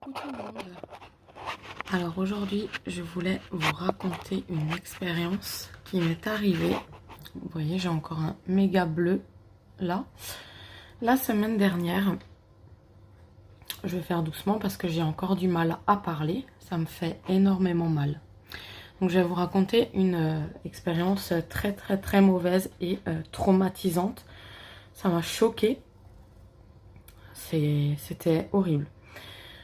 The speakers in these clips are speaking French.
Coucou tout le monde. Alors aujourd'hui, je voulais vous raconter une expérience qui m'est arrivée. Vous voyez, j'ai encore un méga bleu là. La semaine dernière, je vais faire doucement parce que j'ai encore du mal à parler. Ça me fait énormément mal. Donc je vais vous raconter une expérience très mauvaise et traumatisante. Ça m'a choquée. C'était horrible.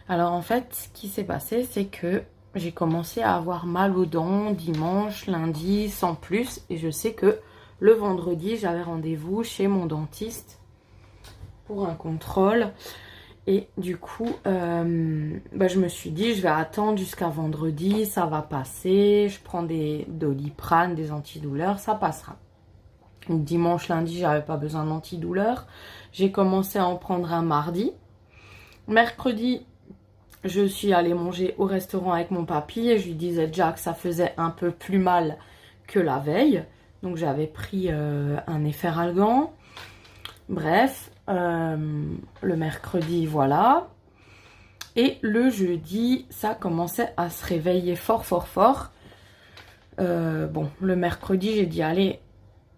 Alors en fait, ce qui s'est passé, c'est que j'ai commencé à avoir mal aux dents dimanche, lundi, sans plus. Et je sais que le vendredi, j'avais rendez-vous chez mon dentiste pour un contrôle. Et du coup, je me suis dit, je vais attendre jusqu'à vendredi, ça va passer. Je prends des Doliprane, des antidouleurs, ça passera. Donc dimanche, lundi, j'avais pas besoin d'antidouleurs. J'ai commencé à en prendre un mardi. Mercredi, je suis allée manger au restaurant avec mon papy et je lui disais déjà que ça faisait un peu plus mal que la veille. Donc j'avais pris un Efferalgan. Bref, le mercredi, voilà. Et le jeudi, ça commençait à se réveiller fort. Le mercredi, j'ai dit, allez,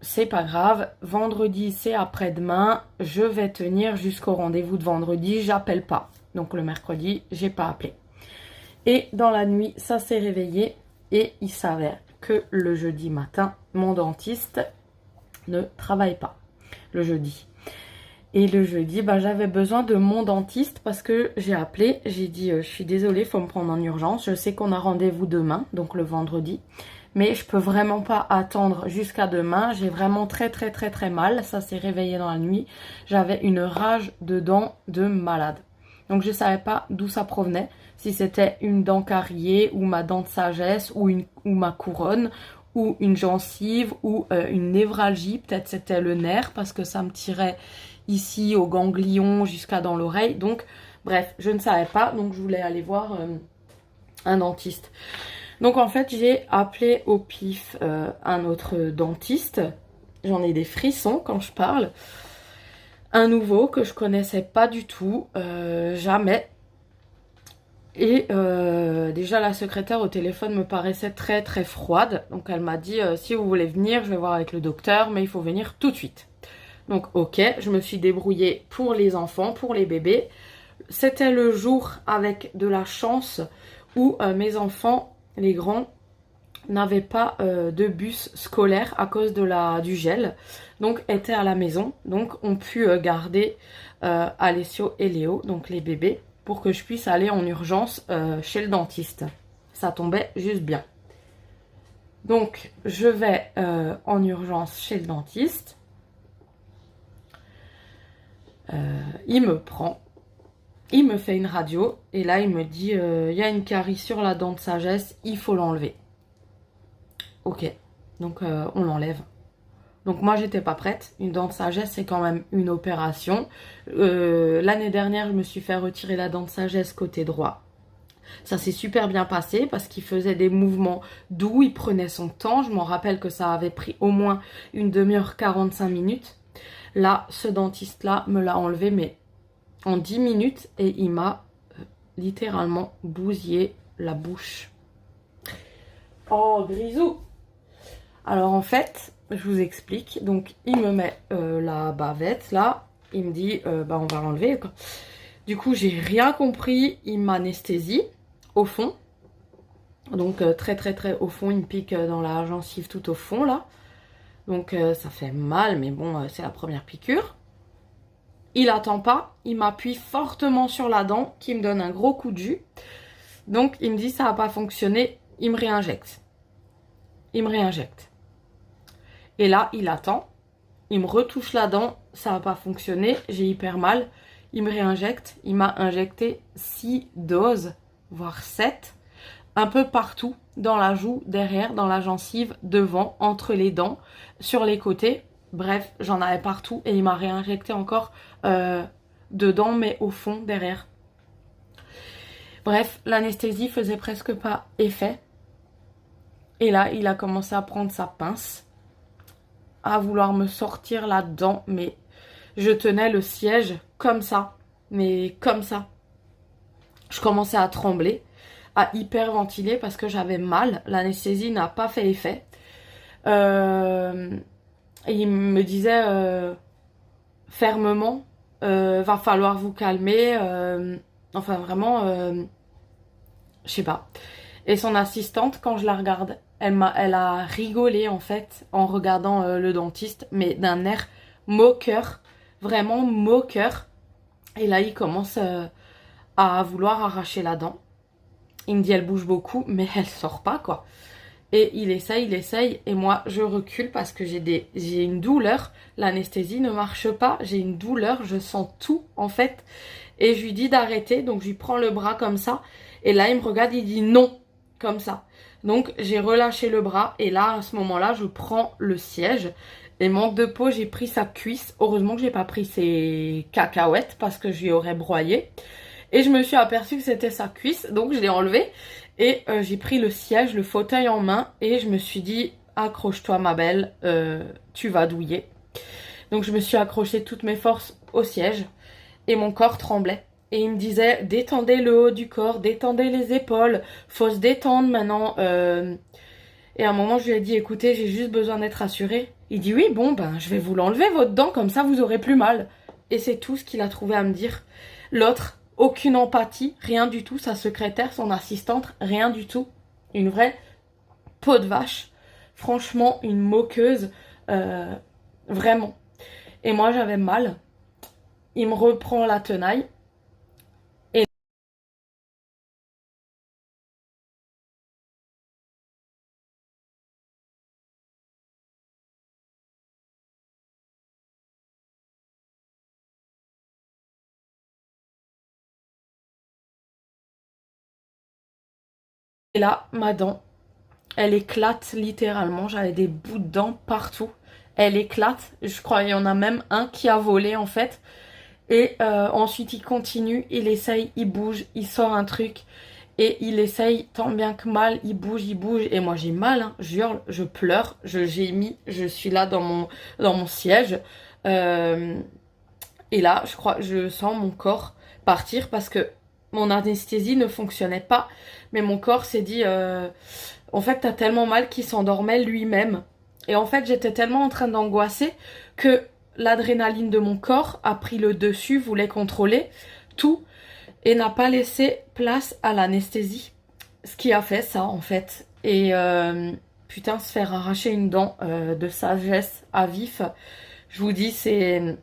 c'est pas grave. Vendredi, c'est après-demain. Je vais tenir jusqu'au rendez-vous de vendredi. J'appelle pas. Donc le mercredi, j'ai pas appelé. Et dans la nuit, ça s'est réveillé. Et il s'avère que le jeudi matin, mon dentiste ne travaille pas. Le jeudi. Et le jeudi, j'avais besoin de mon dentiste parce que j'ai appelé. J'ai dit, je suis désolée, il faut me prendre en urgence. Je sais qu'on a rendez-vous demain, donc le vendredi. Mais je peux vraiment pas attendre jusqu'à demain. J'ai vraiment très mal. Ça s'est réveillé dans la nuit. J'avais une rage de dents de malade. Donc je savais pas d'où ça provenait. Si c'était une dent cariée ou ma dent de sagesse ou ma couronne ou une gencive ou une névralgie. Peut-être c'était le nerf parce que ça me tirait ici au ganglion jusqu'à dans l'oreille. Donc bref, je ne savais pas. Donc je voulais aller voir un dentiste. Donc en fait, j'ai appelé au pif un autre dentiste. J'en ai des frissons quand je parle. Un nouveau que je connaissais pas du tout, jamais. Et déjà la secrétaire au téléphone me paraissait très froide. Donc elle m'a dit, si vous voulez venir, je vais voir avec le docteur, mais il faut venir tout de suite. Donc ok, je me suis débrouillée pour les enfants, pour les bébés. C'était le jour avec de la chance où mes enfants, les grands, n'avaient pas de bus scolaire à cause du gel. Donc étaient à la maison. Donc ont pu garder Alessio et Léo, donc les bébés, pour que je puisse aller en urgence chez le dentiste. Ça tombait juste bien. Donc je vais en urgence chez le dentiste. Il me prend. Il me fait une radio et là il me dit il y a une carie sur la dent de sagesse, il faut l'enlever. Ok, donc on l'enlève. Donc moi j'étais pas prête, une dent de sagesse c'est quand même une opération. L'année dernière je me suis fait retirer la dent de sagesse côté droit. Ça s'est super bien passé parce qu'il faisait des mouvements doux, il prenait son temps. Je m'en rappelle que ça avait pris au moins une demi-heure, 45 minutes. Là, ce dentiste-là me l'a enlevé mais en 10 minutes et il m'a littéralement bousillé la bouche. Oh, grisou! Alors en fait, je vous explique. Donc il me met la bavette là. Il me dit, on va l'enlever. Du coup, j'ai rien compris. Il m'anesthésie au fond. Donc très au fond. Il me pique dans la gencive tout au fond là. Donc ça fait mal, mais bon, c'est la première piqûre. Il attend pas, il m'appuie fortement sur la dent, qui me donne un gros coup de jus. Donc il me dit ça n'a pas fonctionné, il me réinjecte. Il me réinjecte. Et là, il attend, il me retouche la dent, ça n'a pas fonctionné, j'ai hyper mal. Il me réinjecte, il m'a injecté 6 doses, voire 7, un peu partout, dans la joue, derrière, dans la gencive, devant, entre les dents, sur les côtés. Bref, j'en avais partout et il m'a réinjecté encore dedans, mais au fond, derrière. Bref, l'anesthésie faisait presque pas effet. Et là, il a commencé à prendre sa pince, à vouloir me sortir la dent, mais je tenais le siège comme ça, mais comme ça. Je commençais à trembler, à hyperventiler parce que j'avais mal. L'anesthésie n'a pas fait effet. Et il me disait fermement, va falloir vous calmer. Enfin vraiment, je sais pas. Et son assistante, quand je la regarde, elle a rigolé en fait en regardant le dentiste, mais d'un air moqueur, vraiment moqueur. Et là, il commence à vouloir arracher la dent. Il me dit elle bouge beaucoup, mais elle sort pas quoi. Et il essaye, et moi je recule parce que j'ai une douleur. L'anesthésie ne marche pas, j'ai une douleur, je sens tout en fait. Et je lui dis d'arrêter, donc je lui prends le bras comme ça. Et là il me regarde, il dit non, comme ça. Donc j'ai relâché le bras, et là à ce moment-là je prends le siège. Et manque de peau, j'ai pris sa cuisse. Heureusement que j'ai pas pris ses cacahuètes parce que je lui aurais broyé. Et je me suis aperçue que c'était sa cuisse, donc je l'ai enlevé. Et j'ai pris le siège, le fauteuil en main, et je me suis dit, accroche-toi ma belle, tu vas douiller. Donc je me suis accroché toutes mes forces au siège, et mon corps tremblait. Et il me disait, détendez le haut du corps, détendez les épaules, faut se détendre maintenant. Et à un moment, je lui ai dit, écoutez, j'ai juste besoin d'être rassurée. Il dit, oui, bon, ben, je vais vous l'enlever, votre dent, comme ça, vous aurez plus mal. Et c'est tout ce qu'il a trouvé à me dire. L'autre, aucune empathie, rien du tout. Sa secrétaire, son assistante, rien du tout. Une vraie peau de vache. Franchement, une moqueuse. Vraiment. Et moi, j'avais mal. Il me reprend la tenaille. Et là, ma dent, elle éclate littéralement. J'avais des bouts de dents partout. Elle éclate. Je crois qu'il y en a même un qui a volé en fait. Et ensuite il continue, il essaye, il bouge, il sort un truc. Et il essaye tant bien que mal, il bouge, il bouge. Et moi j'ai mal, hein, je hurle, je pleure, je gémis, je suis là dans mon siège. Euh, et là, je crois, je sens mon corps partir parce que mon anesthésie ne fonctionnait pas. Mais mon corps s'est dit, en fait, t'as tellement mal qu'il s'endormait lui-même. Et en fait, j'étais tellement en train d'angoisser que l'adrénaline de mon corps a pris le dessus, voulait contrôler tout et n'a pas laissé place à l'anesthésie. Ce qui a fait ça, en fait. Et putain, se faire arracher une dent de sagesse à vif, je vous dis, c'est...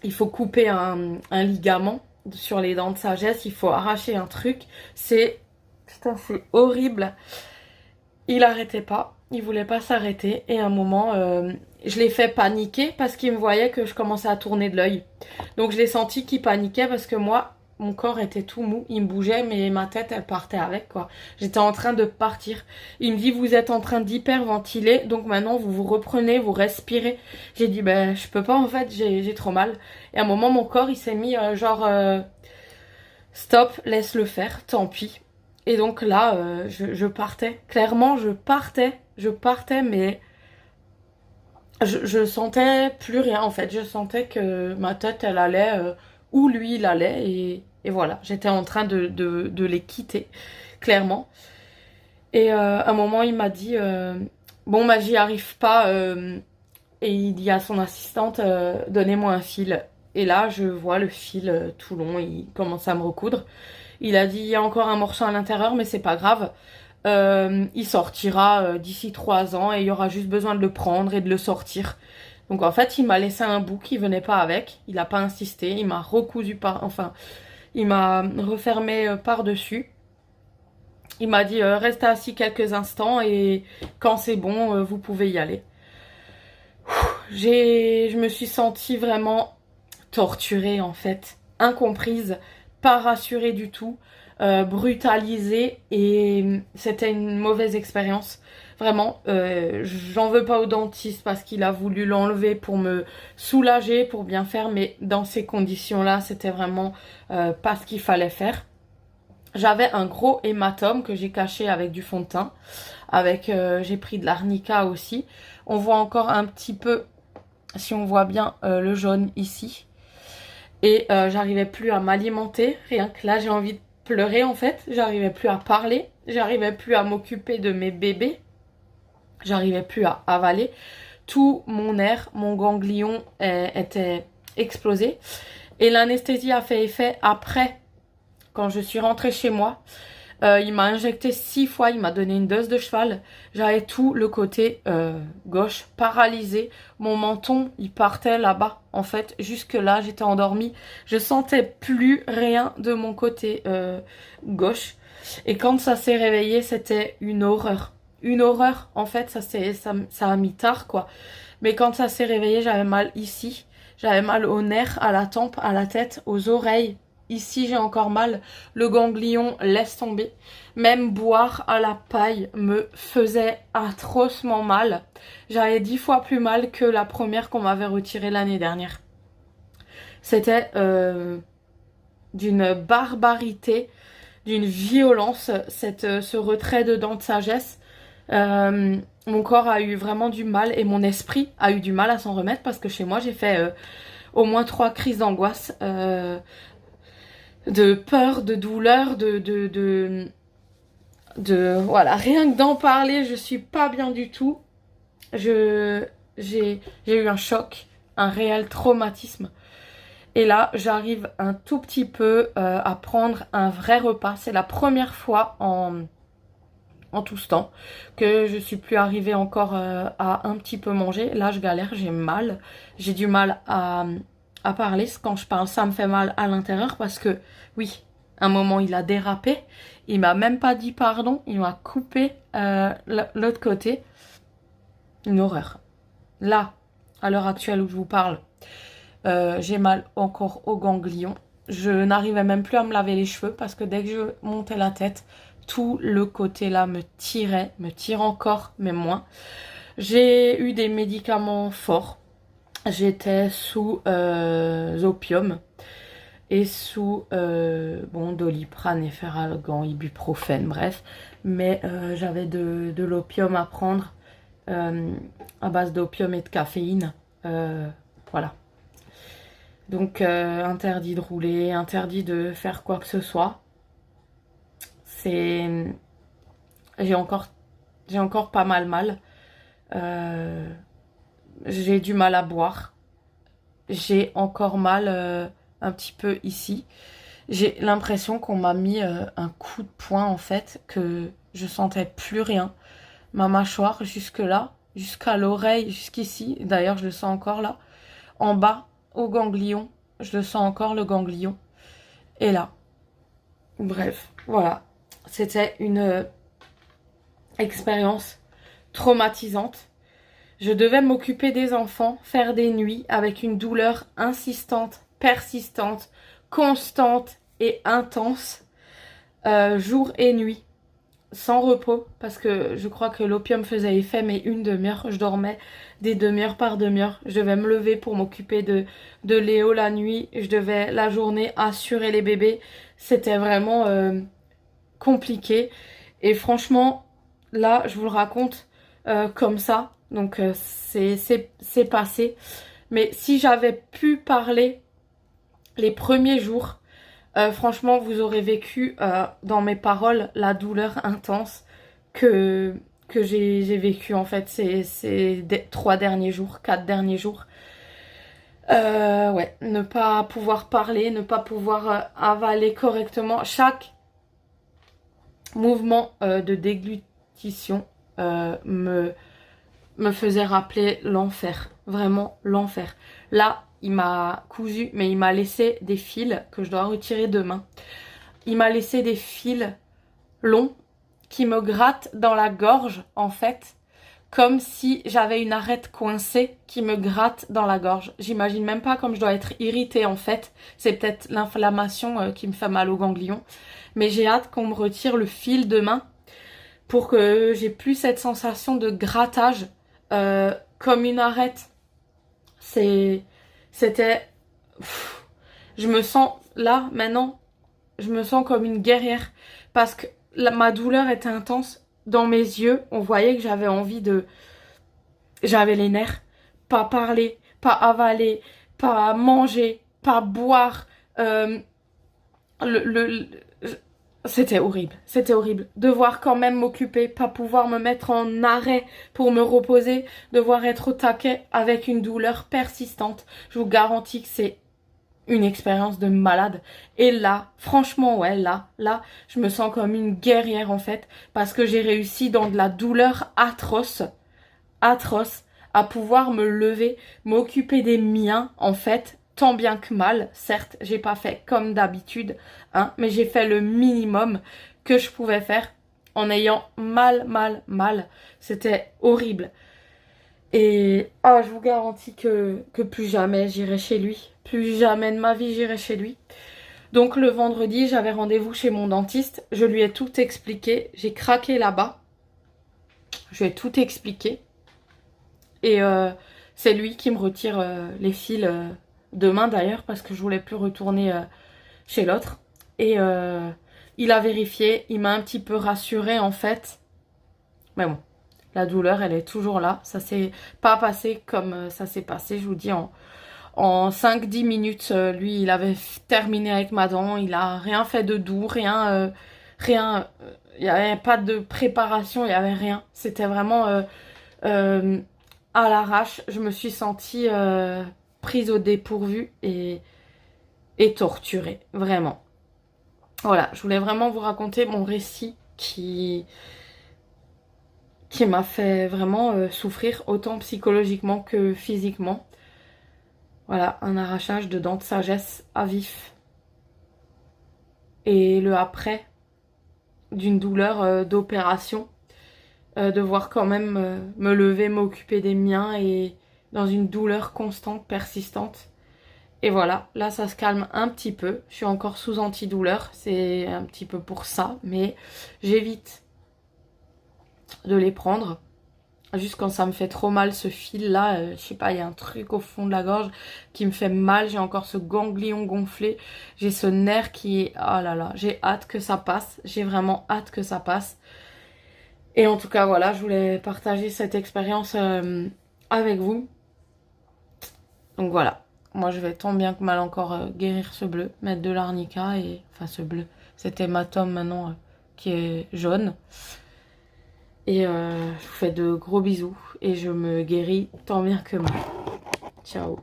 Il faut couper un ligament sur les dents de sagesse, il faut arracher un truc. C'est... Putain, c'est horrible. Il arrêtait pas, il voulait pas s'arrêter. Et à un moment, je l'ai fait paniquer parce qu'il me voyait que je commençais à tourner de l'œil. Donc je l'ai senti qu'il paniquait parce que moi, mon corps était tout mou, il me bougeait, mais ma tête, elle partait avec, quoi. J'étais en train de partir. Il me dit, vous êtes en train d'hyperventiler, donc maintenant vous vous reprenez, vous respirez. J'ai dit, ben je peux pas en fait, j'ai trop mal. Et à un moment, mon corps, il s'est mis stop, laisse-le faire, tant pis. Et donc là, je partais. Clairement, je partais, mais je sentais plus rien en fait. Je sentais que ma tête, elle allait où lui, il allait. Et voilà, j'étais en train de les quitter, clairement. Et à un moment, il m'a dit, bon, bah, j'y arrive pas. Et il dit à son assistante, donnez-moi un fil. Et là, je vois le fil tout long, il commence à me recoudre. Il a dit, il y a encore un morceau à l'intérieur, mais c'est pas grave. Il sortira d'ici 3 ans et il y aura juste besoin de le prendre et de le sortir. Donc en fait, il m'a laissé un bout qui venait pas avec. Il a pas insisté. Il m'a recousu par... Enfin, il m'a refermé par-dessus. Il m'a dit, restez assis quelques instants et quand c'est bon, vous pouvez y aller. Je me suis sentie vraiment torturée en fait, incomprise, pas rassurée du tout, brutalisée et c'était une mauvaise expérience. Vraiment, j'en veux pas au dentiste parce qu'il a voulu l'enlever pour me soulager, pour bien faire, mais dans ces conditions-là, c'était vraiment pas ce qu'il fallait faire. J'avais un gros hématome que j'ai caché avec du fond de teint, avec j'ai pris de l'arnica aussi. On voit encore un petit peu, si on voit bien le jaune ici. Et j'arrivais plus à m'alimenter. Rien que là, j'ai envie de pleurer en fait, j'arrivais plus à parler, j'arrivais plus à m'occuper de mes bébés, j'arrivais plus à avaler. Tout mon nerf, mon ganglion était explosé. Et l'anesthésie a fait effet après, quand je suis rentrée chez moi. Il m'a injecté 6 fois, il m'a donné une dose de cheval. J'avais tout le côté gauche paralysé. Mon menton, il partait là-bas. En fait, jusque là, j'étais endormie. Je sentais plus rien de mon côté gauche. Et quand ça s'est réveillé, c'était une horreur. Une horreur, en fait, ça a mis tard, quoi. Mais quand ça s'est réveillé, j'avais mal ici. J'avais mal aux nerfs, à la tempe, à la tête, aux oreilles. Ici, j'ai encore mal. Le ganglion laisse tomber. Même boire à la paille me faisait atrocement mal. J'avais 10 fois plus mal que la première qu'on m'avait retirée l'année dernière. C'était d'une barbarité, d'une violence, ce retrait de dents de sagesse. Mon corps a eu vraiment du mal et mon esprit a eu du mal à s'en remettre parce que chez moi, j'ai fait au moins 3 crises d'angoisse. De peur, de douleur, voilà, rien que d'en parler, je suis pas bien du tout. J'ai eu un choc, un réel traumatisme. Et là, j'arrive un tout petit peu à prendre un vrai repas. C'est la première fois en tout ce temps que je suis plus arrivée encore à un petit peu manger. Là, je galère, j'ai mal. J'ai du mal à parler. Quand je parle, ça me fait mal à l'intérieur parce que, oui, un moment, il a dérapé. Il m'a même pas dit pardon. Il m'a coupé l'autre côté. Une horreur. Là, à l'heure actuelle où je vous parle, j'ai mal encore au ganglion. Je n'arrivais même plus à me laver les cheveux parce que dès que je montais la tête, tout le côté là me tire encore, mais moins. J'ai eu des médicaments forts. J'étais sous opium et sous Doliprane, Efferalgan, ibuprofène, bref. Mais j'avais de l'opium à prendre à base d'opium et de caféine. Voilà. Donc interdit de rouler, interdit de faire quoi que ce soit. J'ai encore pas mal. J'ai du mal à boire. J'ai encore mal un petit peu ici. J'ai l'impression qu'on m'a mis un coup de poing en fait, que je sentais plus rien. Ma mâchoire jusque là, jusqu'à l'oreille, jusqu'ici. D'ailleurs, je le sens encore là. En bas, au ganglion, je le sens encore le ganglion. Et là. Bref, voilà. C'était une expérience traumatisante. Je devais m'occuper des enfants, faire des nuits avec une douleur insistante, persistante, constante et intense, jour et nuit, sans repos, parce que je crois que l'opium faisait effet, mais une demi-heure, je dormais des demi-heures par demi-heure. Je devais me lever pour m'occuper de Léo la nuit, je devais la journée assurer les bébés. C'était vraiment compliqué. Et franchement, là, je vous le raconte comme ça. Donc, c'est passé. Mais si j'avais pu parler les premiers jours, franchement, vous aurez vécu dans mes paroles la douleur intense que j'ai vécue en fait ces 3 derniers jours, 4 derniers jours. Ouais, ne pas pouvoir parler, ne pas pouvoir avaler correctement. Chaque mouvement de déglutition me faisait rappeler l'enfer, vraiment l'enfer. Là, il m'a cousu, mais il m'a laissé des fils que je dois retirer demain. Il m'a laissé des fils longs qui me grattent dans la gorge, en fait, comme si j'avais une arête coincée qui me gratte dans la gorge. J'imagine même pas comme je dois être irritée, en fait. C'est peut-être l'inflammation qui me fait mal au ganglion. Mais j'ai hâte qu'on me retire le fil demain pour que j'ai plus cette sensation de grattage comme une arête. C'était... Je me sens, là, maintenant, je me sens comme une guerrière. Parce que ma douleur était intense. Dans mes yeux, on voyait que j'avais envie de... J'avais les nerfs. Pas parler, pas avaler, pas manger, pas boire. C'était horrible, c'était horrible. Devoir quand même m'occuper, pas pouvoir me mettre en arrêt pour me reposer, devoir être au taquet avec une douleur persistante. Je vous garantis que c'est une expérience de malade. Et là, franchement, ouais, là, je me sens comme une guerrière en fait, parce que j'ai réussi dans de la douleur atroce, à pouvoir me lever, m'occuper des miens en fait, tant bien que mal. Certes, j'ai pas fait comme d'habitude, hein, mais j'ai fait le minimum que je pouvais faire en ayant mal. C'était horrible. Et je vous garantis que plus jamais j'irai chez lui. Plus jamais de ma vie j'irai chez lui. Donc le vendredi, j'avais rendez-vous chez mon dentiste. Je lui ai tout expliqué. J'ai craqué là-bas. Je lui ai tout expliqué. Et c'est lui qui me retire les fils demain d'ailleurs parce que je voulais plus retourner chez l'autre. Et il a vérifié. Il m'a un petit peu rassurée en fait. Mais bon. La douleur, elle est toujours là. Ça s'est pas passé comme ça s'est passé, je vous dis, en 5-10 minutes. Lui, il avait terminé avec ma dent. Il a rien fait de doux, rien. Il n'y avait pas de préparation, il n'y avait rien. C'était vraiment euh, à l'arrache. Je me suis sentie prise au dépourvu et torturée, vraiment. Voilà, je voulais vraiment vous raconter mon récit qui m'a fait vraiment souffrir autant psychologiquement que physiquement. Voilà, un arrachage de dents de sagesse à vif. Et le après d'une douleur d'opération, devoir quand même me lever, m'occuper des miens et dans une douleur constante, persistante. Et voilà, là ça se calme un petit peu. Je suis encore sous antidouleur, c'est un petit peu pour ça, mais j'évite de les prendre. Juste quand ça me fait trop mal ce fil là, je sais pas, il y a un truc au fond de la gorge qui me fait mal, j'ai encore ce ganglion gonflé, j'ai ce nerf qui est... Oh là là, j'ai hâte que ça passe, j'ai vraiment hâte que ça passe. Et en tout cas voilà, je voulais partager cette expérience avec vous. Donc voilà, moi je vais tant bien que mal encore guérir ce bleu, mettre de l'arnica et... Enfin ce bleu, cet hématome maintenant qui est jaune. Et je vous fais de gros bisous et je me guéris tant bien que mal. Ciao.